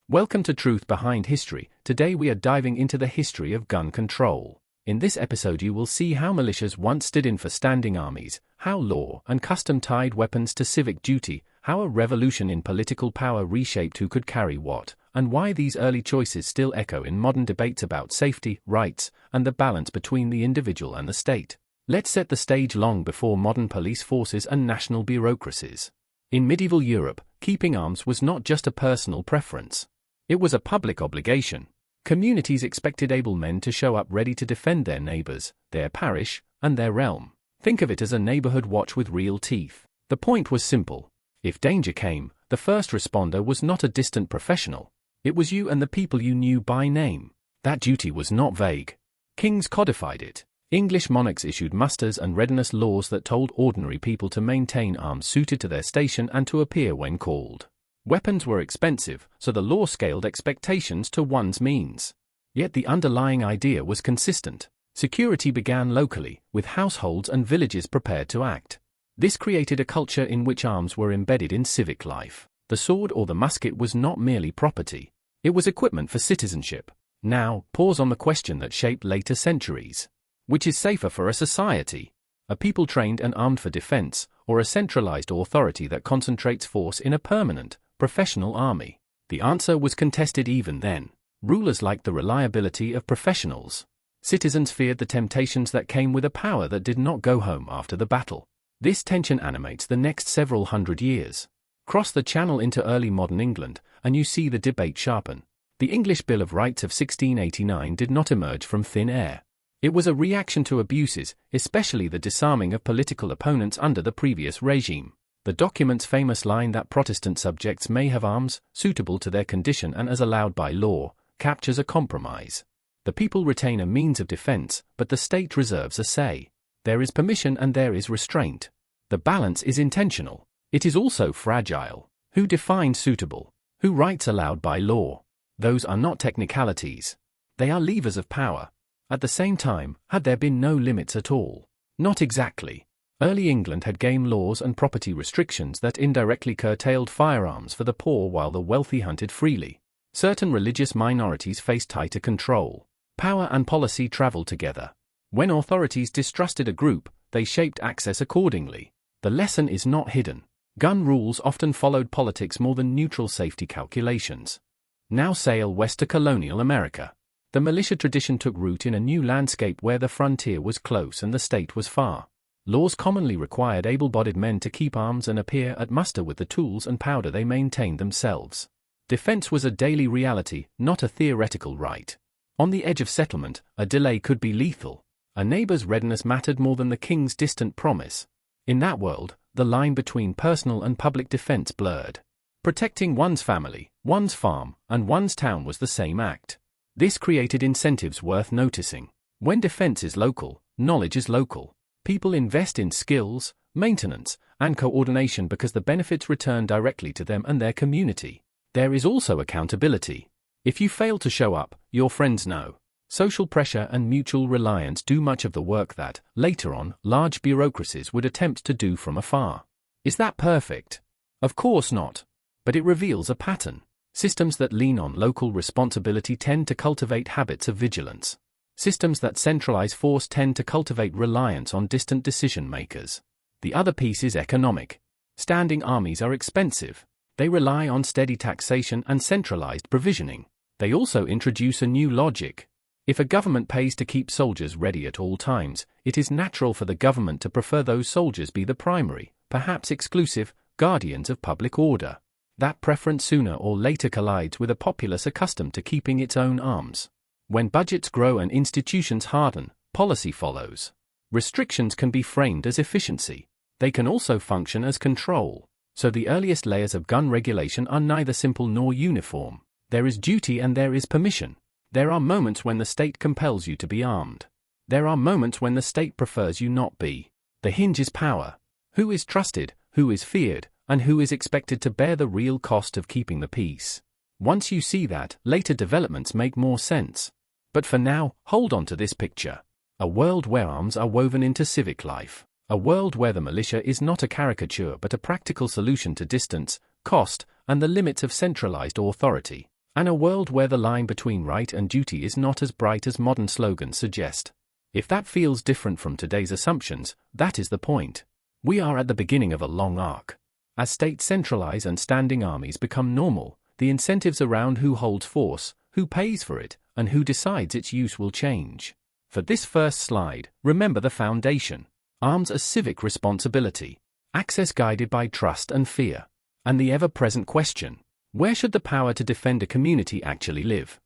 Welcome to Truth Behind History. Today we are diving into the history of gun control. In this episode you will see how militias once stood in for standing armies, how law and custom tied weapons to civic duty, how a revolution in political power reshaped who could carry what, and why these early choices still echo in modern debates about safety, rights, and the balance between the individual and the state. Let's set the stage long before modern police forces and national bureaucracies. In medieval Europe, keeping arms was not just a personal preference. It was a public obligation. Communities expected able men to show up ready to defend their neighbors, their parish, and their realm. Think of it as a neighborhood watch with real teeth. The point was simple. If danger came, the first responder was not a distant professional. It was you and the people you knew by name. That duty was not vague. Kings codified it. English monarchs issued musters and readiness laws that told ordinary people to maintain arms suited to their station and to appear when called. Weapons were expensive, so the law scaled expectations to one's means. Yet the underlying idea was consistent. Security began locally, with households and villages prepared to act. This created a culture in which arms were embedded in civic life. The sword or the musket was not merely property. It was equipment for citizenship. Now, pause on the question that shaped later centuries. Which is safer for a society? A people trained and armed for defense, or a centralized authority that concentrates force in a permanent, professional army? The answer was contested even then. Rulers liked the reliability of professionals. Citizens feared the temptations that came with a power that did not go home after the battle. This tension animates the next several hundred years. Cross the channel into early modern England, and you see the debate sharpen. The English Bill of Rights of 1689 did not emerge from thin air. It was a reaction to abuses, especially the disarming of political opponents under the previous regime. The document's famous line that Protestant subjects may have arms, suitable to their condition and as allowed by law, captures a compromise. The people retain a means of defense, but the state reserves a say. There is permission and there is restraint. The balance is intentional. It is also fragile. Who defines suitable? Who writes allowed by law? Those are not technicalities. They are levers of power. At the same time, had there been no limits at all? Not exactly. Early England had game laws and property restrictions that indirectly curtailed firearms for the poor while the wealthy hunted freely. Certain religious minorities faced tighter control. Power and policy traveled together. When authorities distrusted a group, they shaped access accordingly. The lesson is not hidden. Gun rules often followed politics more than neutral safety calculations. Now sail west to colonial America. The militia tradition took root in a new landscape where the frontier was close and the state was far. Laws commonly required able-bodied men to keep arms and appear at muster with the tools and powder they maintained themselves. Defense was a daily reality, not a theoretical right. On the edge of settlement, a delay could be lethal. A neighbor's readiness mattered more than the king's distant promise. In that world, the line between personal and public defense blurred. Protecting one's family, one's farm, and one's town was the same act. This created incentives worth noticing. When defense is local, knowledge is local. People invest in skills, maintenance, and coordination because the benefits return directly to them and their community. There is also accountability. If you fail to show up, your friends know. Social pressure and mutual reliance do much of the work that, later on, large bureaucracies would attempt to do from afar. Is that perfect? Of course not. But it reveals a pattern. Systems that lean on local responsibility tend to cultivate habits of vigilance. Systems that centralize force tend to cultivate reliance on distant decision makers. The other piece is economic. Standing armies are expensive. They rely on steady taxation and centralized provisioning. They also introduce a new logic. If a government pays to keep soldiers ready at all times, it is natural for the government to prefer those soldiers be the primary, perhaps exclusive, guardians of public order. That preference sooner or later collides with a populace accustomed to keeping its own arms. When budgets grow and institutions harden, policy follows. Restrictions can be framed as efficiency. They can also function as control. So the earliest layers of gun regulation are neither simple nor uniform. There is duty and there is permission. There are moments when the state compels you to be armed. There are moments when the state prefers you not be. The hinge is power. Who is trusted, who is feared, and who is expected to bear the real cost of keeping the peace. Once you see that, later developments make more sense. But for now, hold on to this picture. A world where arms are woven into civic life. A world where the militia is not a caricature but a practical solution to distance, cost, and the limits of centralized authority. and a world where the line between right and duty is not as bright as modern slogans suggest. If that feels different from today's assumptions, that is the point. We are at the beginning of a long arc. As states centralize and standing armies become normal, the incentives around who holds force, who pays for it, and who decides its use will change. For this first slide, remember the foundation. Arms as civic responsibility. Access guided by trust and fear. And the ever-present question: where should the power to defend a community actually live?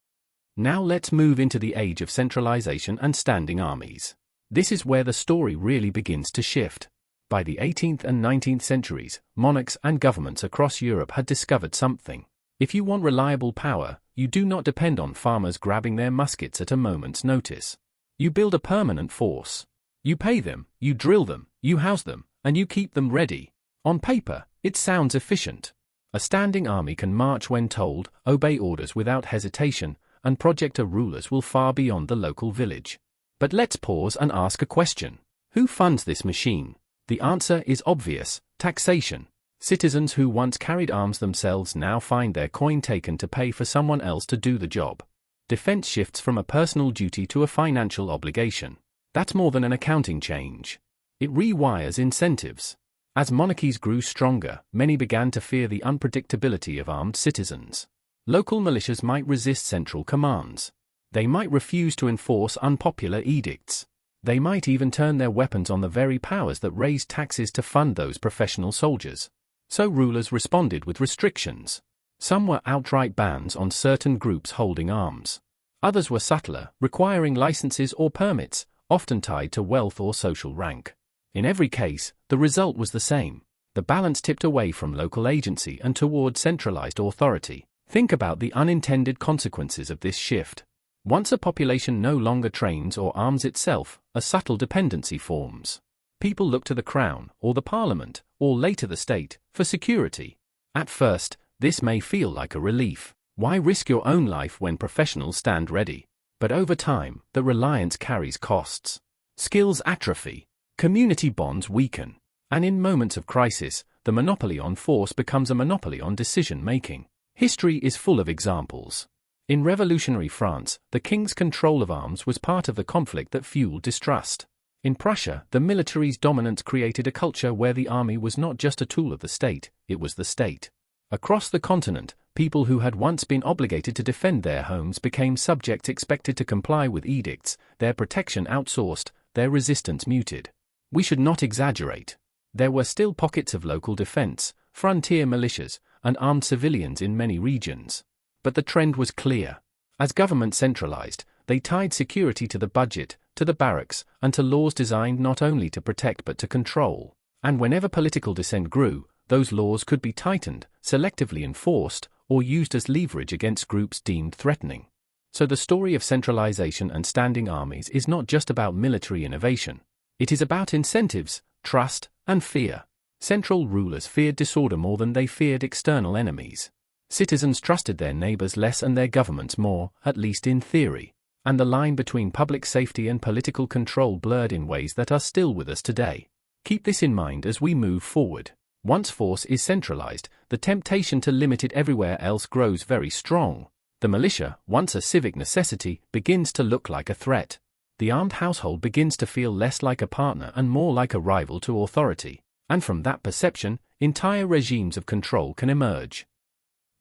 Now let's move into the age of centralization and standing armies. This is where the story really begins to shift. By the 18th and 19th centuries, monarchs and governments across Europe had discovered something. If you want reliable power, you do not depend on farmers grabbing their muskets at a moment's notice. You build a permanent force. You pay them, you drill them, you house them, and you keep them ready. On paper, it sounds efficient. A standing army can march when told, obey orders without hesitation, and projector rulers will far beyond the local village. But let's pause and ask a question. Who funds this machine? The answer is obvious: taxation. Citizens who once carried arms themselves now find their coin taken to pay for someone else to do the job. Defense shifts from a personal duty to a financial obligation. That's more than an accounting change. It rewires incentives. As monarchies grew stronger, many began to fear the unpredictability of armed citizens. Local militias might resist central commands. They might refuse to enforce unpopular edicts. They might even turn their weapons on the very powers that raised taxes to fund those professional soldiers. So rulers responded with restrictions. Some were outright bans on certain groups holding arms. Others were subtler, requiring licenses or permits, often tied to wealth or social rank. In every case, the result was the same. The balance tipped away from local agency and toward centralized authority. Think about the unintended consequences of this shift. Once a population no longer trains or arms itself, a subtle dependency forms. People look to the crown, or the parliament, or later the state, for security. At first, this may feel like a relief. Why risk your own life when professionals stand ready? But over time, the reliance carries costs. Skills atrophy. Community bonds weaken. And in moments of crisis, the monopoly on force becomes a monopoly on decision-making. History is full of examples. In revolutionary France, the king's control of arms was part of the conflict that fueled distrust. In Prussia, the military's dominance created a culture where the army was not just a tool of the state, it was the state. Across the continent, people who had once been obligated to defend their homes became subjects expected to comply with edicts, their protection outsourced, their resistance muted. We should not exaggerate. There were still pockets of local defense, frontier militias, and armed civilians in many regions. But the trend was clear. As government centralized, they tied security to the budget, to the barracks, and to laws designed not only to protect but to control. And whenever political dissent grew, those laws could be tightened, selectively enforced, or used as leverage against groups deemed threatening. So the story of centralization and standing armies is not just about military innovation. It is about incentives, trust, and fear. Central rulers feared disorder more than they feared external enemies. Citizens trusted their neighbors less and their governments more, at least in theory. And the line between public safety and political control blurred in ways that are still with us today. Keep this in mind as we move forward. Once force is centralized, the temptation to limit it everywhere else grows very strong. The militia, once a civic necessity, begins to look like a threat. The armed household begins to feel less like a partner and more like a rival to authority. And from that perception, entire regimes of control can emerge.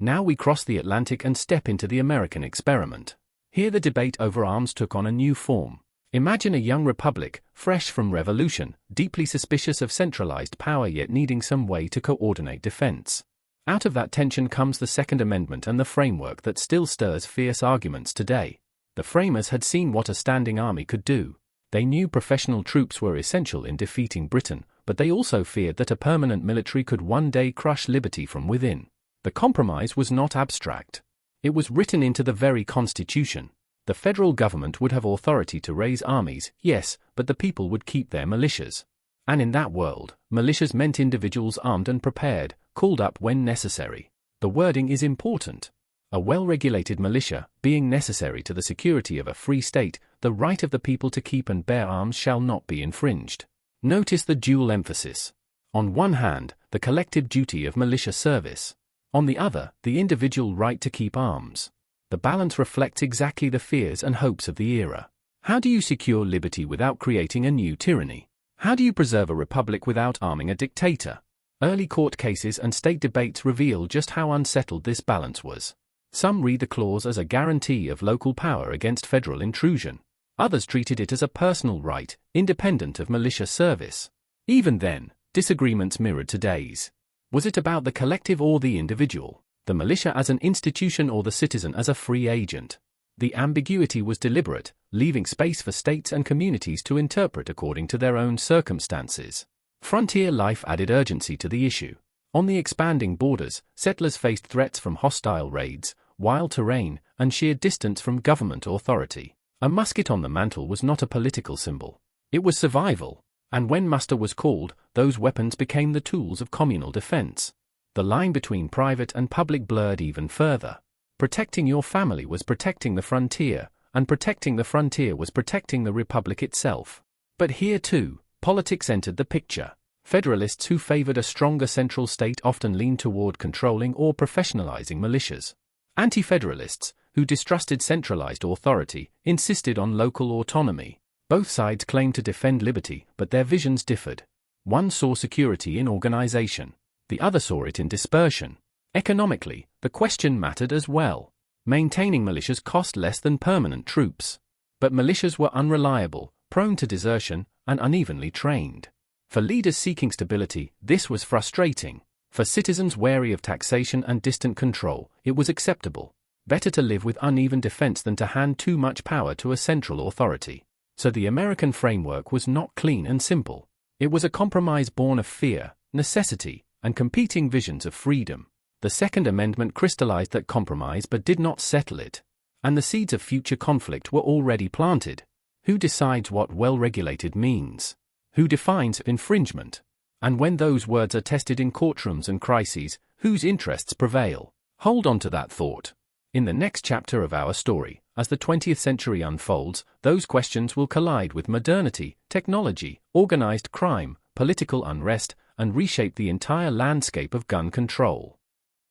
Now we cross the Atlantic and step into the American experiment. Here the debate over arms took on a new form. Imagine a young republic, fresh from revolution, deeply suspicious of centralized power yet needing some way to coordinate defense. Out of that tension comes the Second Amendment and the framework that still stirs fierce arguments today. The framers had seen what a standing army could do. They knew professional troops were essential in defeating Britain, but they also feared that a permanent military could one day crush liberty from within. The compromise was not abstract. It was written into the very Constitution. The federal government would have authority to raise armies, yes, but the people would keep their militias. And in that world, militias meant individuals armed and prepared, called up when necessary. The wording is important. A well-regulated militia, being necessary to the security of a free state, the right of the people to keep and bear arms shall not be infringed. Notice the dual emphasis. On one hand, the collective duty of militia service. On the other, the individual right to keep arms. The balance reflects exactly the fears and hopes of the era. How do you secure liberty without creating a new tyranny? How do you preserve a republic without arming a dictator? Early court cases and state debates reveal just how unsettled this balance was. Some read the clause as a guarantee of local power against federal intrusion. Others treated it as a personal right, independent of militia service. Even then, disagreements mirrored today's. Was it about the collective or the individual, the militia as an institution or the citizen as a free agent? The ambiguity was deliberate, leaving space for states and communities to interpret according to their own circumstances. Frontier life added urgency to the issue. On the expanding borders, settlers faced threats from hostile raids, wild terrain, and sheer distance from government authority. A musket on the mantle was not a political symbol. It was survival. And when muster was called, those weapons became the tools of communal defense. The line between private and public blurred even further. Protecting your family was protecting the frontier, and protecting the frontier was protecting the republic itself. But here too, politics entered the picture. Federalists who favored a stronger central state often leaned toward controlling or professionalizing militias. Anti-federalists, who distrusted centralized authority, insisted on local autonomy. Both sides claimed to defend liberty, but their visions differed. One saw security in organization. The other saw it in dispersion. Economically, the question mattered as well. Maintaining militias cost less than permanent troops. But militias were unreliable, prone to desertion, and unevenly trained. For leaders seeking stability, this was frustrating. For citizens wary of taxation and distant control, it was acceptable. Better to live with uneven defense than to hand too much power to a central authority. So the American framework was not clean and simple. It was a compromise born of fear, necessity, and competing visions of freedom. The Second Amendment crystallized that compromise but did not settle it. And the seeds of future conflict were already planted. Who decides what well-regulated means? Who defines infringement? And when those words are tested in courtrooms and crises, whose interests prevail? Hold on to that thought. In the next chapter of our story, as the 20th century unfolds, those questions will collide with modernity, technology, organized crime, political unrest, and reshape the entire landscape of gun control.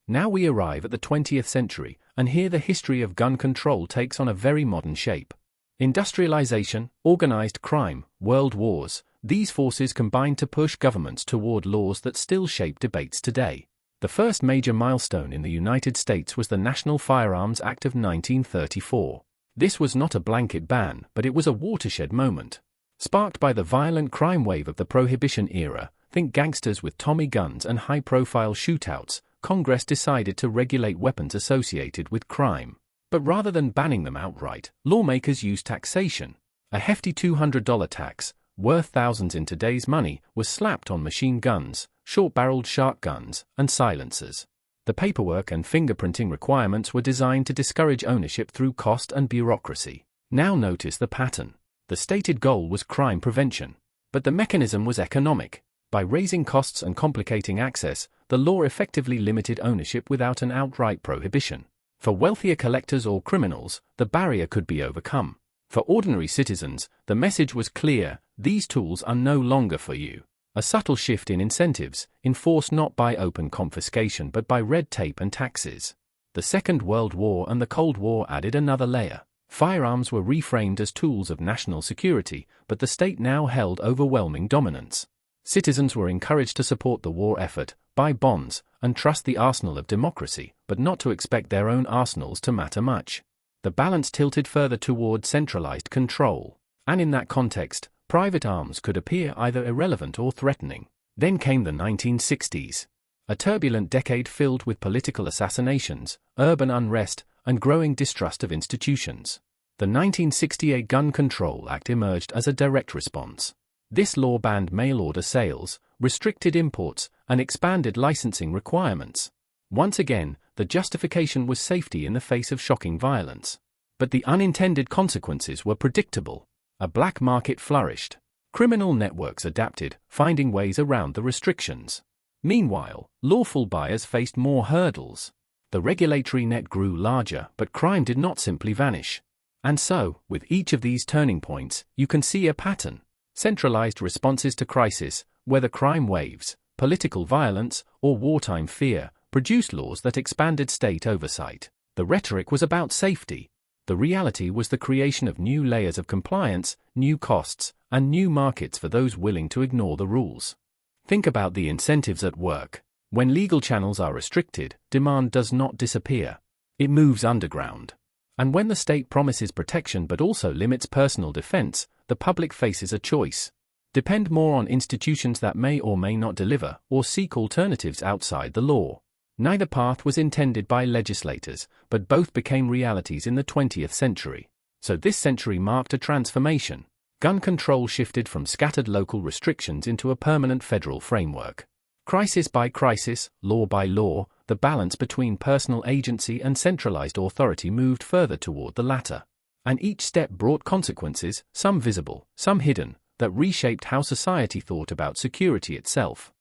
Now we arrive at the 20th century, and here the history of gun control takes on a very modern shape. Industrialization, organized crime, world wars, these forces combined to push governments toward laws that still shape debates today. The first major milestone in the United States was the National Firearms Act of 1934. This was not a blanket ban, but it was a watershed moment. Sparked by the violent crime wave of the Prohibition era, think gangsters with Tommy guns and high-profile shootouts, Congress decided to regulate weapons associated with crime. But rather than banning them outright, lawmakers used taxation. A hefty $200 tax, worth thousands in today's money, was slapped on machine guns, short-barreled shotguns, and silencers. The paperwork and fingerprinting requirements were designed to discourage ownership through cost and bureaucracy. Now notice the pattern. The stated goal was crime prevention. But the mechanism was economic. By raising costs and complicating access, the law effectively limited ownership without an outright prohibition. For wealthier collectors or criminals, the barrier could be overcome. For ordinary citizens, the message was clear: these tools are no longer for you. A subtle shift in incentives, enforced not by open confiscation but by red tape and taxes. The Second World War and the Cold War added another layer. Firearms were reframed as tools of national security, but the state now held overwhelming dominance. Citizens were encouraged to support the war effort, buy bonds, and trust the arsenal of democracy, but not to expect their own arsenals to matter much. The balance tilted further toward centralized control. And in that context, private arms could appear either irrelevant or threatening. Then came the 1960s. A turbulent decade filled with political assassinations, urban unrest, and growing distrust of institutions. The 1968 Gun Control Act emerged as a direct response. This law banned mail-order sales, restricted imports, and expanded licensing requirements. Once again, the justification was safety in the face of shocking violence. But the unintended consequences were predictable. A black market flourished. Criminal networks adapted, finding ways around the restrictions. Meanwhile, lawful buyers faced more hurdles. The regulatory net grew larger, but crime did not simply vanish. And so, with each of these turning points, you can see a pattern. Centralized responses to crisis, whether crime waves, political violence, or wartime fear, produced laws that expanded state oversight. The rhetoric was about safety. The reality was the creation of new layers of compliance, new costs, and new markets for those willing to ignore the rules. Think about the incentives at work. When legal channels are restricted, demand does not disappear. It moves underground. And when the state promises protection but also limits personal defense, the public faces a choice. Depend more on institutions that may or may not deliver, or seek alternatives outside the law. Neither path was intended by legislators, but both became realities in the 20th century. So this century marked a transformation. Gun control shifted from scattered local restrictions into a permanent federal framework. Crisis by crisis, law by law, the balance between personal agency and centralized authority moved further toward the latter. And each step brought consequences, some visible, some hidden, that reshaped how society thought about security itself.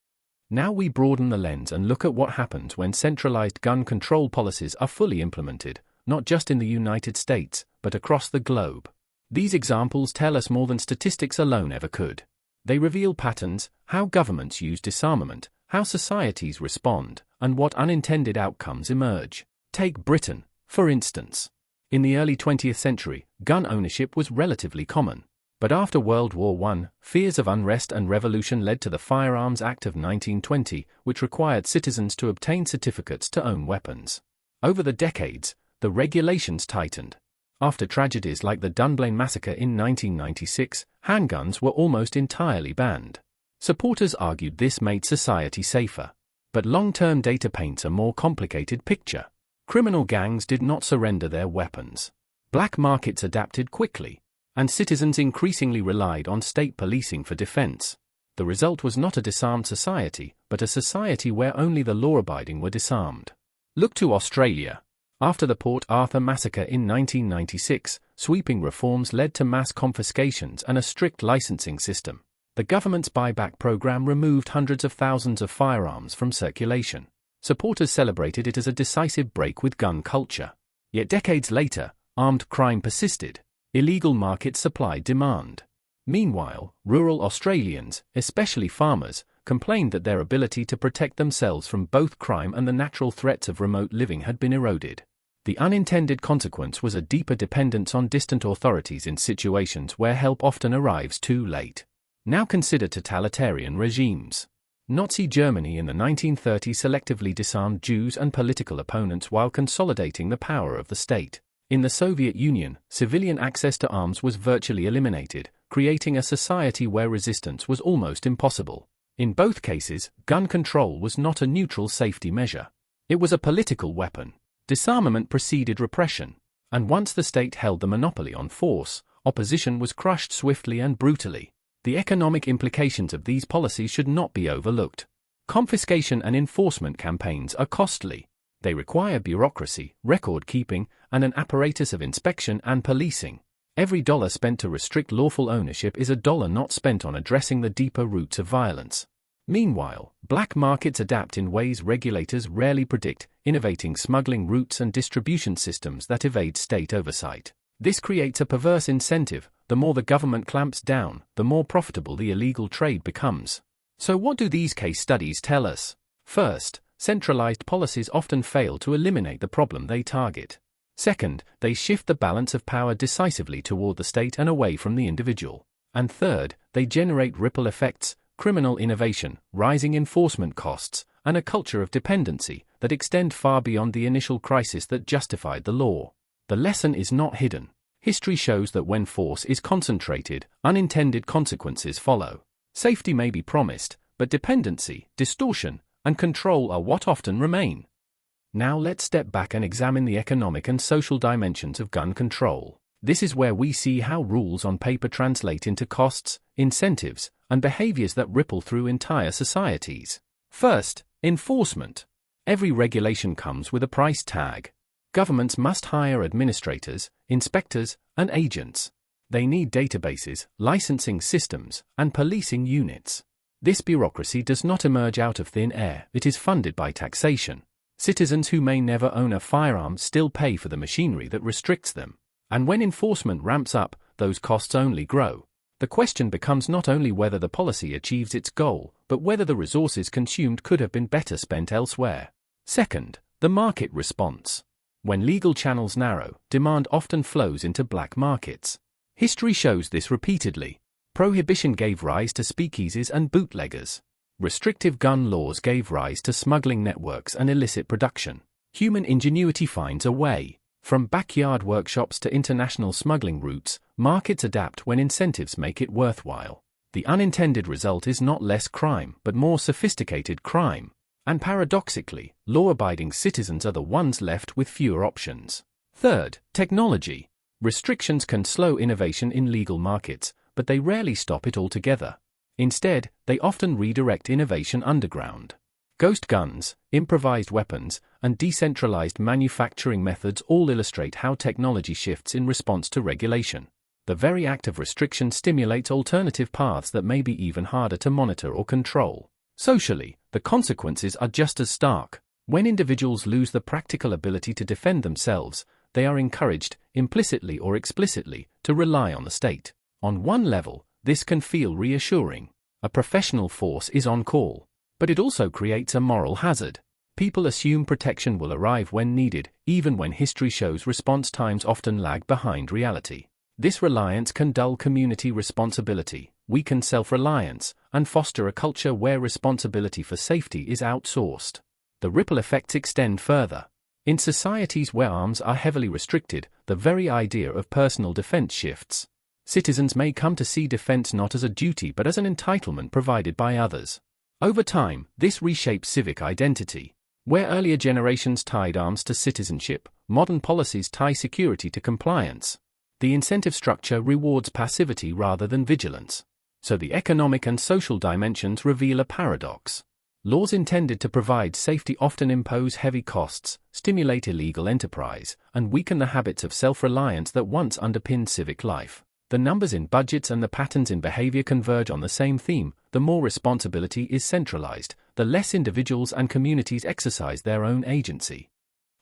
Now we broaden the lens and look at what happens when centralized gun control policies are fully implemented, not just in the United States, but across the globe. These examples tell us more than statistics alone ever could. They reveal patterns, how governments use disarmament, how societies respond, and what unintended outcomes emerge. Take Britain, for instance. In the early 20th century, gun ownership was relatively common. But after World War I, fears of unrest and revolution led to the Firearms Act of 1920, which required citizens to obtain certificates to own weapons. Over the decades, the regulations tightened. After tragedies like the Dunblane Massacre in 1996, handguns were almost entirely banned. Supporters argued this made society safer. But long-term data paints a more complicated picture. Criminal gangs did not surrender their weapons. Black markets adapted quickly, and citizens increasingly relied on state policing for defense. The result was not a disarmed society, but a society where only the law-abiding were disarmed. Look to Australia. After the Port Arthur massacre in 1996, sweeping reforms led to mass confiscations and a strict licensing system. The government's buyback program removed hundreds of thousands of firearms from circulation. Supporters celebrated it as a decisive break with gun culture. Yet decades later, armed crime persisted. Illegal markets supplied demand. Meanwhile, rural Australians, especially farmers, complained that their ability to protect themselves from both crime and the natural threats of remote living had been eroded. The unintended consequence was a deeper dependence on distant authorities in situations where help often arrives too late. Now consider totalitarian regimes. Nazi Germany in the 1930s selectively disarmed Jews and political opponents while consolidating the power of the state. In the Soviet Union, civilian access to arms was virtually eliminated, creating a society where resistance was almost impossible. In both cases, gun control was not a neutral safety measure. It was a political weapon. Disarmament preceded repression, and once the state held the monopoly on force, opposition was crushed swiftly and brutally. The economic implications of these policies should not be overlooked. Confiscation and enforcement campaigns are costly. They require bureaucracy, record-keeping, and an apparatus of inspection and policing. Every dollar spent to restrict lawful ownership is a dollar not spent on addressing the deeper roots of violence. Meanwhile, black markets adapt in ways regulators rarely predict, innovating smuggling routes and distribution systems that evade state oversight. This creates a perverse incentive. The more the government clamps down, the more profitable the illegal trade becomes. So what do these case studies tell us? First, centralized policies often fail to eliminate the problem they target. Second, they shift the balance of power decisively toward the state and away from the individual. And third, they generate ripple effects, criminal innovation, rising enforcement costs, and a culture of dependency that extend far beyond the initial crisis that justified the law. The lesson is not hidden. History shows that when force is concentrated, unintended consequences follow. Safety may be promised, but dependency, distortion, and control are what often remain. Now let's step back and examine the economic and social dimensions of gun control. This is where we see how rules on paper translate into costs, incentives, and behaviors that ripple through entire societies. First, enforcement. Every regulation comes with a price tag. Governments must hire administrators, inspectors, and agents. They need databases, licensing systems, and policing units. This bureaucracy does not emerge out of thin air, it is funded by taxation. Citizens who may never own a firearm still pay for the machinery that restricts them. And when enforcement ramps up, those costs only grow. The question becomes not only whether the policy achieves its goal, but whether the resources consumed could have been better spent elsewhere. Second, the market response. When legal channels narrow, demand often flows into black markets. History shows this repeatedly. Prohibition gave rise to speakeasies and bootleggers. Restrictive gun laws gave rise to smuggling networks and illicit production. Human ingenuity finds a way. From backyard workshops to international smuggling routes, markets adapt when incentives make it worthwhile. The unintended result is not less crime, but more sophisticated crime. And paradoxically, law-abiding citizens are the ones left with fewer options. Third, technology. Restrictions can slow innovation in legal markets, but they rarely stop it altogether. Instead, they often redirect innovation underground. Ghost guns, improvised weapons, and decentralized manufacturing methods all illustrate how technology shifts in response to regulation. The very act of restriction stimulates alternative paths that may be even harder to monitor or control. Socially, the consequences are just as stark. When individuals lose the practical ability to defend themselves, they are encouraged, implicitly or explicitly, to rely on the state. On one level, this can feel reassuring. A professional force is on call. But it also creates a moral hazard. People assume protection will arrive when needed, even when history shows response times often lag behind reality. This reliance can dull community responsibility, weaken self-reliance, and foster a culture where responsibility for safety is outsourced. The ripple effects extend further. In societies where arms are heavily restricted, the very idea of personal defense shifts. Citizens may come to see defense not as a duty but as an entitlement provided by others. Over time, this reshapes civic identity. Where earlier generations tied arms to citizenship, modern policies tie security to compliance. The incentive structure rewards passivity rather than vigilance. So the economic and social dimensions reveal a paradox. Laws intended to provide safety often impose heavy costs, stimulate illegal enterprise, and weaken the habits of self-reliance that once underpinned civic life. The numbers in budgets and the patterns in behavior converge on the same theme. The more responsibility is centralized, the less individuals and communities exercise their own agency.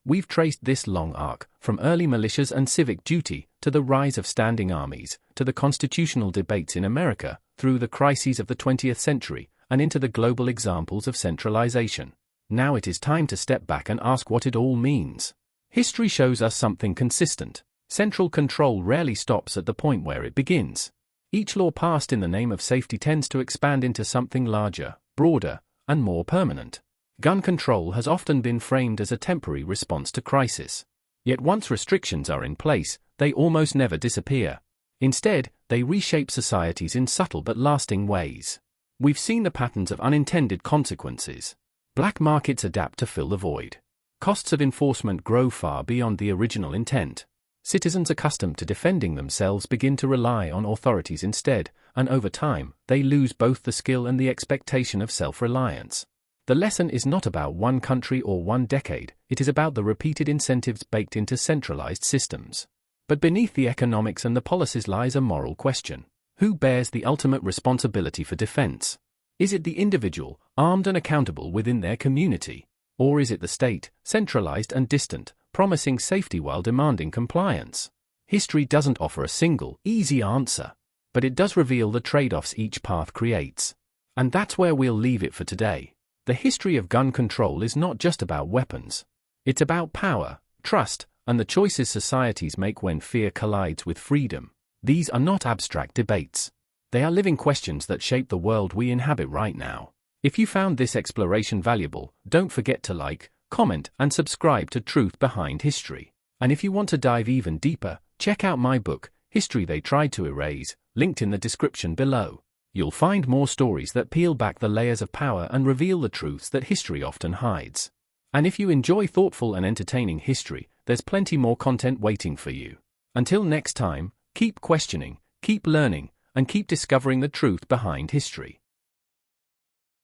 We've traced this long arc, from early militias and civic duty, to the rise of standing armies, to the constitutional debates in America, through the crises of the 20th century, and into the global examples of centralization. Now it is time to step back and ask what it all means. History shows us something consistent. Central control rarely stops at the point where it begins. Each law passed in the name of safety tends to expand into something larger, broader, and more permanent. Gun control has often been framed as a temporary response to crisis. Yet once restrictions are in place, they almost never disappear. Instead, they reshape societies in subtle but lasting ways. We've seen the patterns of unintended consequences. Black markets adapt to fill the void. Costs of enforcement grow far beyond the original intent. Citizens accustomed to defending themselves begin to rely on authorities instead, and over time, they lose both the skill and the expectation of self-reliance. The lesson is not about one country or one decade, it is about the repeated incentives baked into centralized systems. But beneath the economics and the policies lies a moral question. Who bears the ultimate responsibility for defense? Is it the individual, armed and accountable within their community? Or is it the state, centralized and distant, promising safety while demanding compliance? History doesn't offer a single, easy answer, but it does reveal the trade-offs each path creates. And that's where we'll leave it for today. The history of gun control is not just about weapons. It's about power, trust, and the choices societies make when fear collides with freedom. These are not abstract debates. They are living questions that shape the world we inhabit right now. If you found this exploration valuable, don't forget to like, comment, and subscribe to Truth Behind History. And if you want to dive even deeper, check out my book, History They Tried to Erase, linked in the description below. You'll find more stories that peel back the layers of power and reveal the truths that history often hides. And if you enjoy thoughtful and entertaining history, there's plenty more content waiting for you. Until next time, keep questioning, keep learning, and keep discovering the truth behind history.